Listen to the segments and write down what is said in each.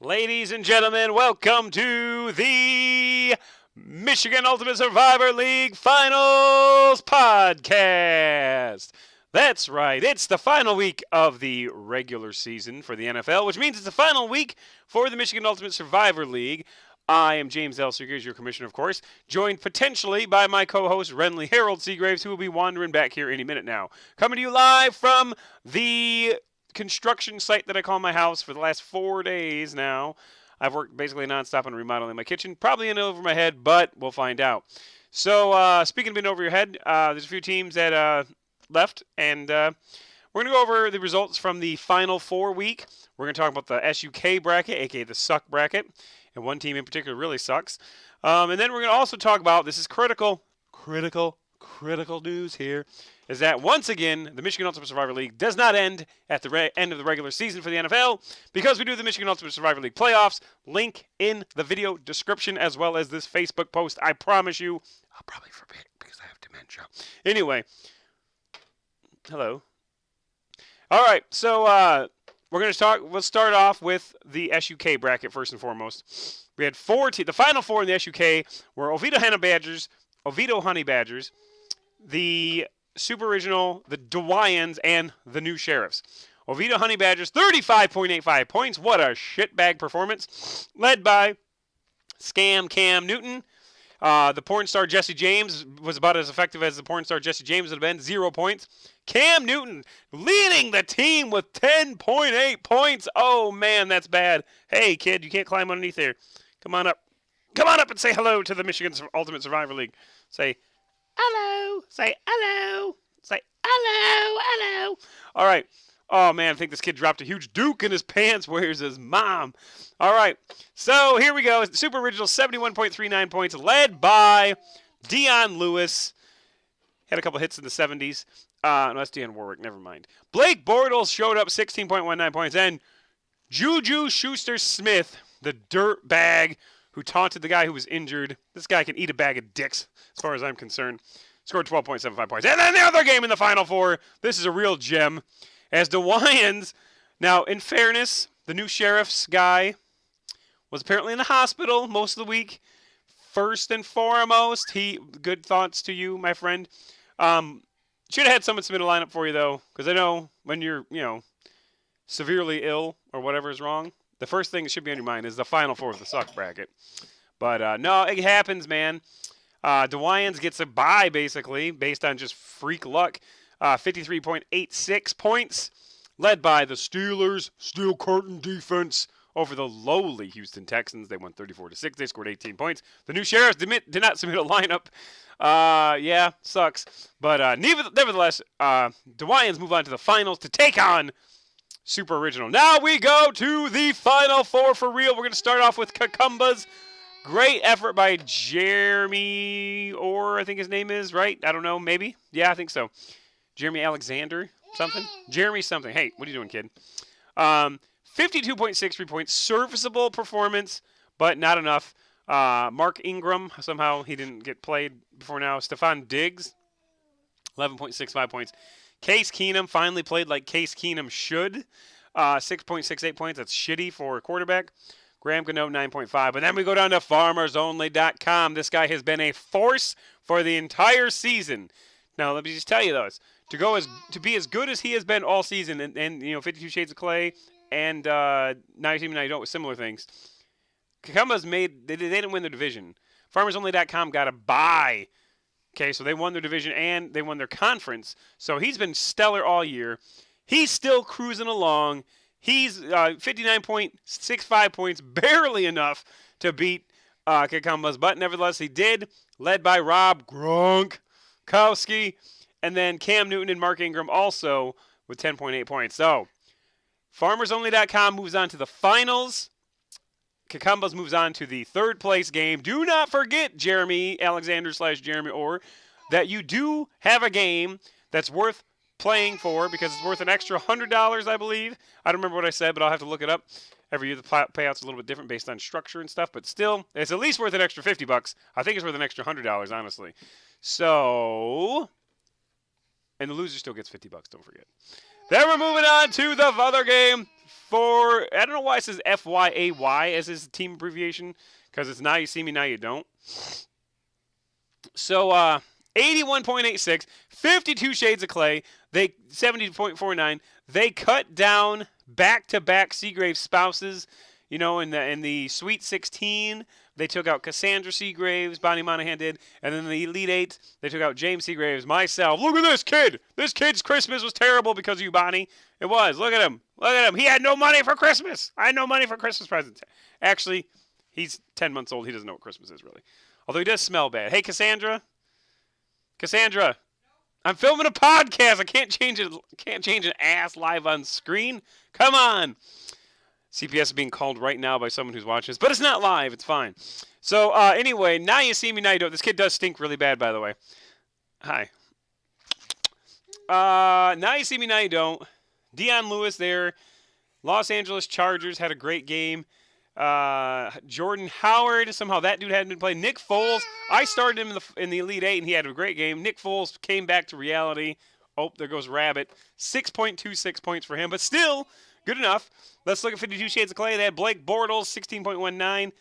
Ladies and gentlemen, welcome to the Michigan Ultimate Survivor League Finals Podcast. That's right, it's the final week of the regular season for the NFL, which means it's the final week for the Michigan Ultimate Survivor League. I am James L. Seegers, your commissioner, of course, joined potentially by my co-host, Renly Harold Seagraves, who will be wandering back here any minute now. Coming to you live from the construction site that I call my house for the last 4 days now. I've worked basically nonstop on remodeling my kitchen, probably in over my head, but we'll find out. So, speaking of being over your head, there's a few teams that left, and we're going to go over the results from the Final Four week. We're going to talk about the SUK bracket, aka the suck bracket, and one team in particular really sucks. And then we're going to also talk about, this is critical news here, is that once again, the Michigan Ultimate Survivor League does not end at the end of the regular season for the NFL because we do the Michigan Ultimate Survivor League playoffs. Link in the video description as well as this Facebook post. I promise you, I'll probably forget because I have dementia. Anyway, hello. All right, so we're going to talk. We'll start off with the SUK bracket first and foremost. We had the final four in the SUK were Oviedo Honey Badgers, the Super Original, the Dewayans, and the New Sheriffs. Oviedo Honey Badgers, 35.85 points. What a shitbag performance. Led by Scam Cam Newton. The porn star Jesse James was about as effective as the porn star Jesse James would have been, 0 points. Cam Newton leading the team with 10.8 points. Oh, man, that's bad. Hey, kid, you can't climb underneath there. Come on up. Come on up and say hello to the Michigan Ultimate Survivor League. Say hello. Say hello. Say hello. Hello. All right. Oh, man, I think this kid dropped a huge Duke in his pants. Where's his mom? All right. So here we go. Super Original, 71.39 points, led by Dion Lewis. Had a couple hits in the 70s. No, that's Dionne Warwick. Never mind. Blake Bortles showed up, 16.19 points. And Juju Schuster-Smith, the dirt bag who taunted the guy who was injured. This guy can eat a bag of dicks, as far as I'm concerned. Scored 12.75 points. And then the other game in the Final Four. This is a real gem. As the Wyans, now, in fairness, the New Sheriff's guy was apparently in the hospital most of the week. First and foremost, good thoughts to you, my friend. Should have had someone submit a lineup for you, though, because I know when you're, severely ill or whatever is wrong, the first thing that should be on your mind is the Final Four of the suck bracket. But, no, it happens, man. DeWyans gets a bye, basically, based on just freak luck. 53.86 points, led by the Steelers' steel curtain defense over the lowly Houston Texans. They won 34-6. They scored 18 points. The New Sheriffs did not submit a lineup. Yeah, sucks. But nevertheless, DeWyans move on to the finals to take on Super Original. Now we go to the Final Four for real. We're going to start off with Kakumba's. Great effort by Jeremy Orr, I think his name is, right? I don't know, maybe? Yeah, I think so. Jeremy Alexander something? Jeremy something. Hey, what are you doing, kid? 52.63 points. Serviceable performance, but not enough. Mark Ingram, somehow he didn't get played before now. Stephon Diggs, 11.65 points. Case Keenum finally played like Case Keenum should. 6.68 points. That's shitty for a quarterback. Graham Gano, 9.5. But then we go down to FarmersOnly.com. This guy has been a force for the entire season. Now, let me just tell you, though, to be as good as he has been all season, and 52 Shades of Clay, and now you don't with similar things. Kakumba's they didn't win their division. FarmersOnly.com got a bye. Okay, so they won their division and they won their conference. So he's been stellar all year. He's still cruising along. He's 59.65 points, barely enough to beat Kakumba's, but nevertheless he did, led by Rob Gronkowski, and then Cam Newton and Mark Ingram also with 10.8 points. So, FarmersOnly.com moves on to the finals. Kakumba's moves on to the third place game. Do not forget, Jeremy Alexander / Jeremy Orr, that you do have a game that's worth playing for because it's worth an extra $100, I believe. I don't remember what I said, but I'll have to look it up. Every year the payout's a little bit different based on structure and stuff, but still, it's at least worth an extra $50. I think it's worth an extra $100, honestly. So, and the loser still gets $50, don't forget. Then we're moving on to the other game. for, I don't know why it says FYAY as his team abbreviation, because it's Now You See Me, Now You Don't. So, 81.86, 52 Shades of Clay, 70.49. They cut down back-to-back Seagrave spouses. You know, in the Sweet 16, they took out Cassandra Seagraves, Bonnie Monahan did, and then in the Elite Eight, they took out James Seagraves, myself. Look at this kid! This kid's Christmas was terrible because of you, Bonnie. It was. Look at him. Look at him. He had no money for Christmas. I had no money for Christmas presents. Actually, he's 10 months old. He doesn't know what Christmas is, really. Although he does smell bad. Hey, Cassandra. Cassandra. I'm filming a podcast. I can't change it. Can't change an ass live on screen. Come on. CPS is being called right now by someone who's watching this, but it's not live. It's fine. So anyway, Now You See Me, Now You Don't. This kid does stink really bad, by the way. Hi. Now You See Me, Now You Don't. Dion Lewis there. Los Angeles Chargers had a great game. Jordan Howard, somehow that dude hadn't been playing. Nick Foles, I started him in the Elite Eight, and he had a great game. Nick Foles came back to reality. Oh, there goes Rabbit. 6.26 points for him, but still good enough. Let's look at 52 Shades of Clay. They had Blake Bortles, 16.19.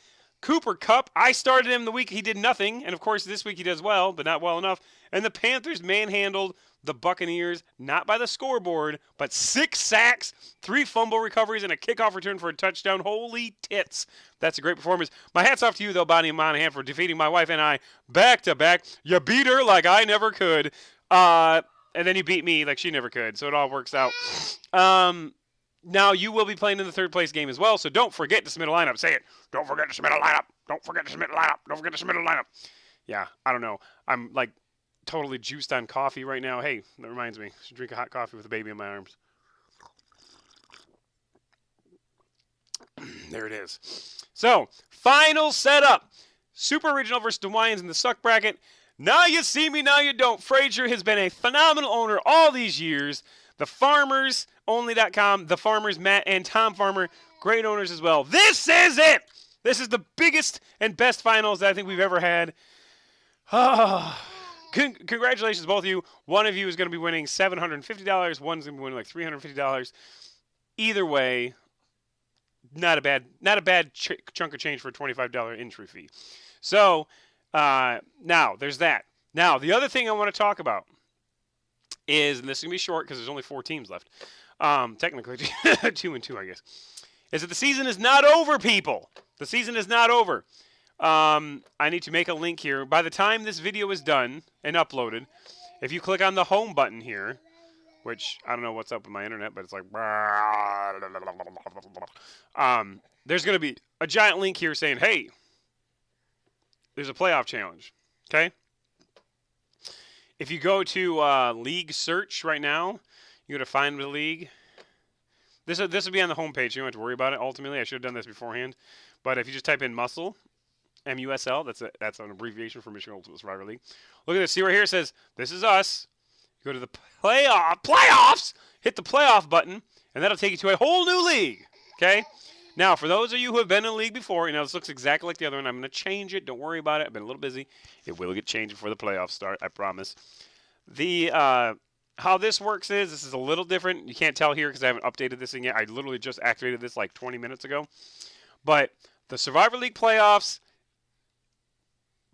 Cooper Kupp, I started him the week he did nothing, and of course this week he does well, but not well enough. And the Panthers manhandled the Buccaneers, not by the scoreboard, but 6 sacks, 3 fumble recoveries, and a kickoff return for a touchdown. Holy tits. That's a great performance. My hat's off to you, though, Bonnie Monahan, for defeating my wife and I back-to-back. You beat her like I never could. And then you beat me like she never could, so it all works out. Now, you will be playing in the third-place game as well, so don't forget to submit a lineup. Say it. Don't forget to submit a lineup. Don't forget to submit a lineup. Don't forget to submit a lineup. Yeah, I don't know. I'm, like, totally juiced on coffee right now. Hey, that reminds me. I should drink a hot coffee with a baby in my arms. There it is. So, final setup. Super Original versus DeWines in the suck bracket. Now You See Me, Now You Don't. Frazier has been a phenomenal owner all these years. The FarmersOnly.com, the Farmers, Matt and Tom Farmer, great owners as well. This is it! This is the biggest and best finals that I think we've ever had. Congratulations, both of you. One of you is going to be winning $750. One's going to be winning like $350. Either way, not a bad chunk of change for a $25 entry fee. So, now, there's that. Now, the other thing I want to talk about is, and this is going to be short because there's only 4 teams left, technically 2 and 2, I guess, is that the season is not over, people. The season is not over. I need to make a link here. By the time this video is done and uploaded, if you click on the home button here, which I don't know what's up with my internet, but it's like, there's going to be a giant link here saying, hey, there's a playoff challenge, okay? If you go to league search right now, you go to find the league. This will be on the homepage. You don't have to worry about it. Ultimately, I should have done this beforehand. But if you just type in Muscle, MUSL, that's an abbreviation for Michigan Ultimate Survivor League. Look at this. See right here it says, this is us. You go to the playoffs, hit the playoff button, and that'll take you to a whole new league, okay? Now, for those of you who have been in a league before, you know, this looks exactly like the other one. I'm going to change it. Don't worry about it. I've been a little busy. It will get changed before the playoffs start, I promise. How this works is, this is a little different. You can't tell here because I haven't updated this thing yet. I literally just activated this like 20 minutes ago. But the Survivor League playoffs,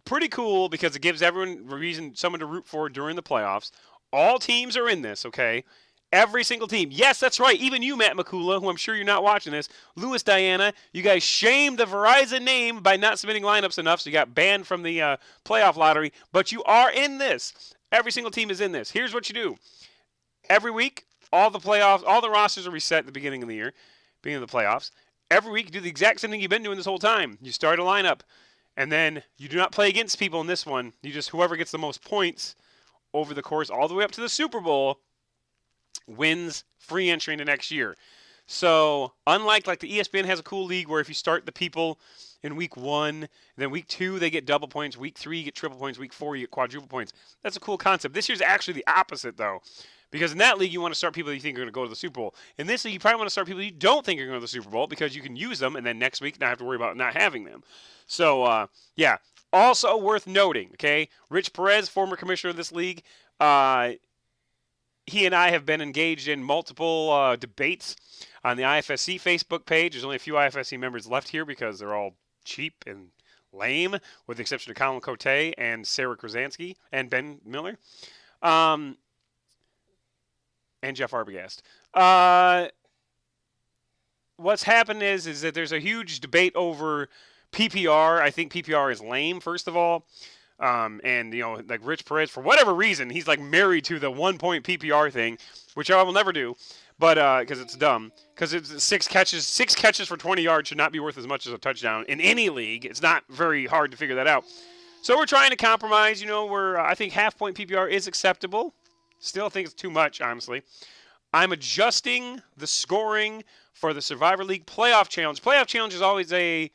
pretty cool because it gives everyone a reason, someone to root for during the playoffs. All teams are in this, okay? Every single team. Yes, that's right. Even you, Matt McCullough, who I'm sure you're not watching this. Louis Diana, you guys shamed the Verizon name by not submitting lineups enough, so you got banned from the playoff lottery. But you are in this. Every single team is in this. Here's what you do. Every week, all the rosters are reset at the beginning of the year, beginning of the playoffs. Every week, you do the exact same thing you've been doing this whole time. You start a lineup, and then you do not play against people in this one. You just, whoever gets the most points over the course all the way up to the Super Bowl wins free entry into next year. So, unlike like the ESPN has a cool league where if you start the people in week 1, then week 2 they get double points, week 3 you get triple points, week 4 you get quadruple points. That's a cool concept. This year's actually the opposite though. Because in that league, you want to start people that you think are going to go to the Super Bowl. In this league, you probably want to start people you don't think are going to the Super Bowl because you can use them, and then next week not have to worry about not having them. So, yeah. Also worth noting, okay? Rich Perez, former commissioner of this league, he and I have been engaged in multiple debates on the IFSC Facebook page. There's only a few IFSC members left here because they're all cheap and lame, with the exception of Colin Cote and Sarah Krasansky and Ben Miller, and Jeff Arbogast. What's happened is that there's a huge debate over PPR. I think PPR is lame, first of all. And, like Rich Perez, for whatever reason, he's like married to the 1-point PPR thing, which I will never do, but because it's dumb. Because it's six catches for 20 yards should not be worth as much as a touchdown in any league. It's not very hard to figure that out. So we're trying to compromise. I think half-point PPR is acceptable. Still think it's too much, honestly. I'm adjusting the scoring for the Survivor League Playoff Challenge. Playoff Challenge is always a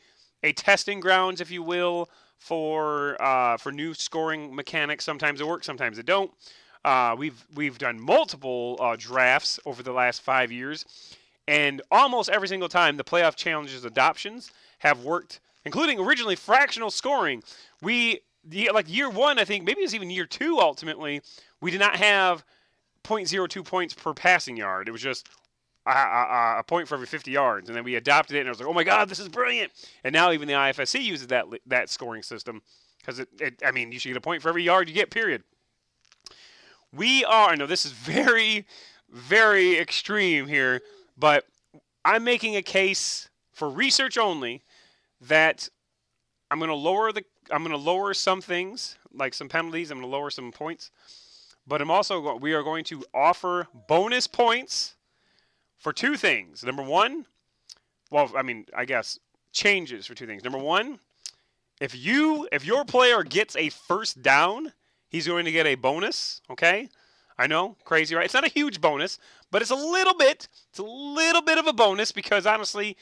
testing grounds, if you will, for new scoring mechanics. Sometimes it works, sometimes it don't. We've done multiple drafts over the last 5 years, and almost every single time the Playoff Challenge's adoptions have worked, including originally fractional scoring. Year one, I think, maybe it was even year two ultimately, we did not have 0.02 points per passing yard. It was just a point for every 50 yards, and then we adopted it, and I was like, oh my God, this is brilliant. And now even the IFSC uses that scoring system because you should get a point for every yard you get, period. I know this is very, very extreme here, but I'm making a case for research only that I'm going to lower some things, like some penalties. I'm going to lower some points, but we are going to offer bonus points for two things. Number one, changes for two things. Number one, if your player gets a first down, he's going to get a bonus, okay? I know, crazy, right? It's not a huge bonus, but it's a little bit of a bonus because honestly,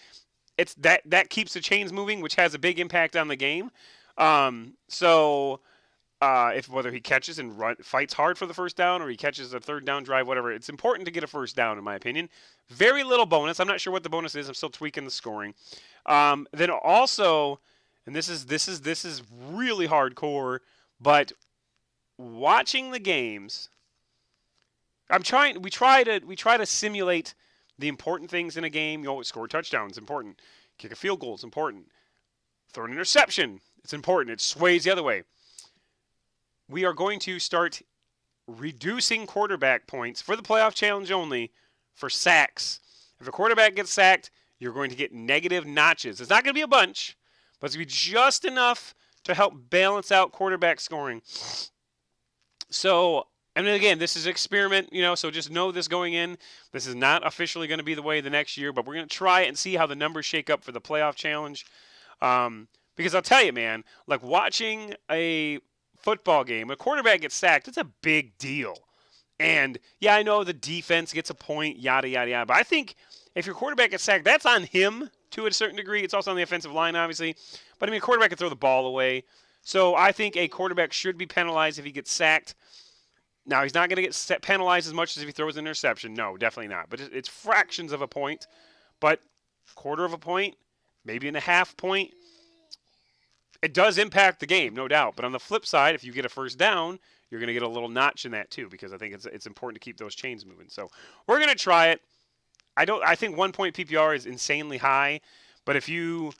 it's that keeps the chains moving, which has a big impact on the game. If whether he catches and fights hard for the first down or he catches a third down drive, whatever, it's important to get a first down in my opinion. Very little bonus. I'm not sure what the bonus is. I'm still tweaking the scoring. Then also, and this is really hardcore, but watching the games, we try to simulate the important things in a game. Score touchdowns, important. Kick a field goal is important. Throw an interception, it's important. It sways the other way. We are going to start reducing quarterback points for the playoff challenge only for sacks. If a quarterback gets sacked, you're going to get negative notches. It's not going to be a bunch, but it's going to be just enough to help balance out quarterback scoring. So, and then again, this is an experiment, so just know this going in. This is not officially going to be the way the next year, but we're going to try it and see how the numbers shake up for the playoff challenge. Because I'll tell you, man, like watching a football game, a quarterback gets sacked, it's a big deal. And yeah, I know the defense gets a point, yada, yada, yada. But I think if your quarterback gets sacked, that's on him to a certain degree. It's also on the offensive line, obviously. But a quarterback can throw the ball away. So I think a quarterback should be penalized if he gets sacked. Now, he's not going to get penalized as much as if he throws an interception. No, definitely not. But it's fractions of a point. But quarter of a point, maybe a half point, it does impact the game, no doubt. But on the flip side, if you get a first down, you're going to get a little notch in that too, because I think it's important to keep those chains moving. So we're going to try it. I think 1 point PPR is insanely high, but if you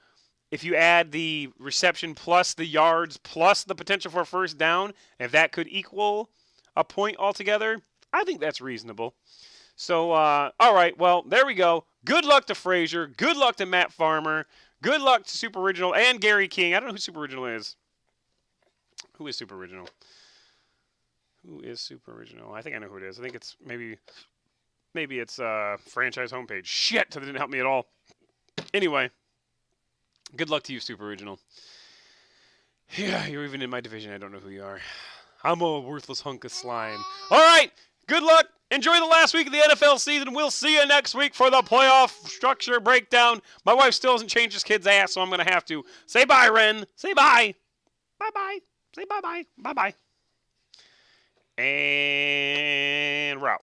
add the reception plus the yards plus the potential for a first down, if that could equal a point altogether, I think that's reasonable. So, all right, well, there we go. Good luck to Frazier. Good luck to Matt Farmer. Good luck to Super Original and Gary King. I don't know who Super Original is. Who is Super Original? Who is Super Original? I think I know who it is. I think it's maybe it's franchise homepage. Shit, that didn't help me at all. Anyway, good luck to you, Super Original. Yeah, you're even in my division. I don't know who you are. I'm a worthless hunk of slime. All right, good luck. Enjoy the last week of the NFL season. We'll see you next week for the playoff structure breakdown. My wife still hasn't changed this kid's ass, so I'm going to have to. Say bye, Ren. Say bye. Bye-bye. Say bye-bye. Bye-bye. And route.